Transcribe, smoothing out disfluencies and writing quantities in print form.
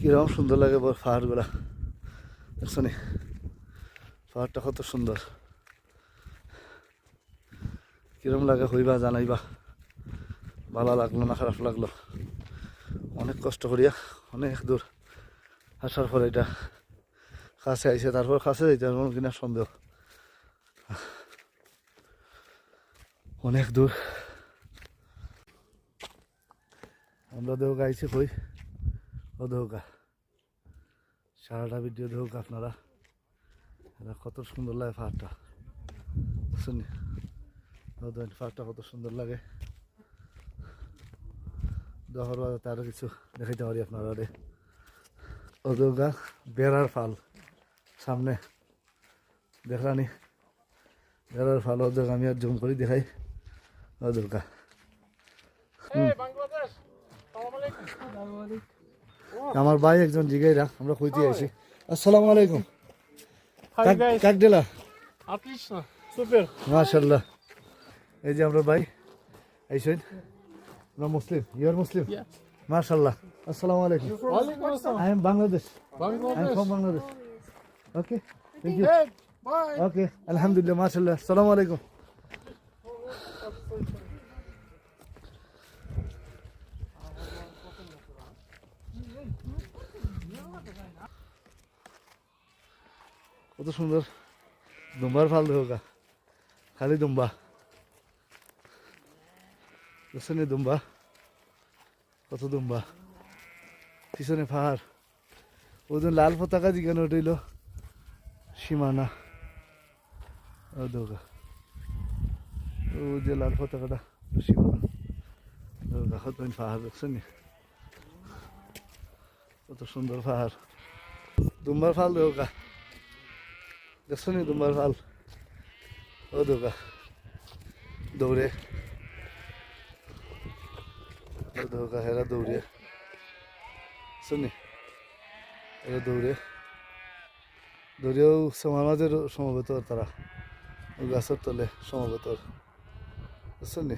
কিরকম সুন্দর লাগে পাহাড়গুলা, দেখছো নি? পাহাড়টা কত সুন্দর, কিরকম লাগে হইবা জানাইবা। ভালো লাগলো না খারাপ লাগলো, অনেক কষ্ট করিয়া অনেক দূর আসার পর এটা কাছে আইসে, তারপর কাছে যাইতে পারবো কিনা সন্দেহ। অনেক দূর আমরা দেহকা আইসি কই, ও দেহকা সারাটা ভিডিও দেহকা আপনারা, এটা কত সুন্দর লাগে পাহাড়টা, শুনি পাহাড়টা কত সুন্দর লাগে। দেখার বাদে আরো কিছু দেখাইতে পারি আপনারা। ও দেহকা বেড়ার ফাল সামনে দেখলানি, বেড়ার ফাল। ও দেখ আমি আর জুম করি দেখাই। ও দেহকা আমার ভাই একজন জিগাইরা আমরা কইতে আইছি। আসসালামু আলাইকুম। কাক দিলা? Отлично, супер. মাশাআল্লাহ। এই যে আমরা ভাই আইছেন, আমরা মুসলিম, ইউ আর মুসলিম? Yes. মাশাআল্লাহ। আসসালামু আলাইকুম। Walaikum assalam. I am Bangladesh. I am Bangladesh. from Bangladesh. Okay, thank you. Hey, bye. Okay, alhamdulillah, মাশাআল্লাহ। আসসালামু আলাইকুম। কত সুন্দর দুম্বার ফাল দেখো, খালি দুম্বা, বুঝছেন? দুম্বা, কত দুম্বা, পিছনে পাহাড়। ওজন লাল পতাকা যেখানে উঠেছিল সীমানা, ও দোকা, ও যে লাল পতাকাটা সীমানা, কত পাহাড়, দেখছেন? কত সুন্দর পাহাড়। দুম্বার ফাল দেখো, দেখছো নি দুম্বার ফাল? ও দোকা দৌড়ে, ও দোকা হেরা দৌড়ে, শুনি এরা দৌড়ে দৌড়েও সমাজের সমবেত তারা, গাছের তলে সমবেত, বুঝছেন নি?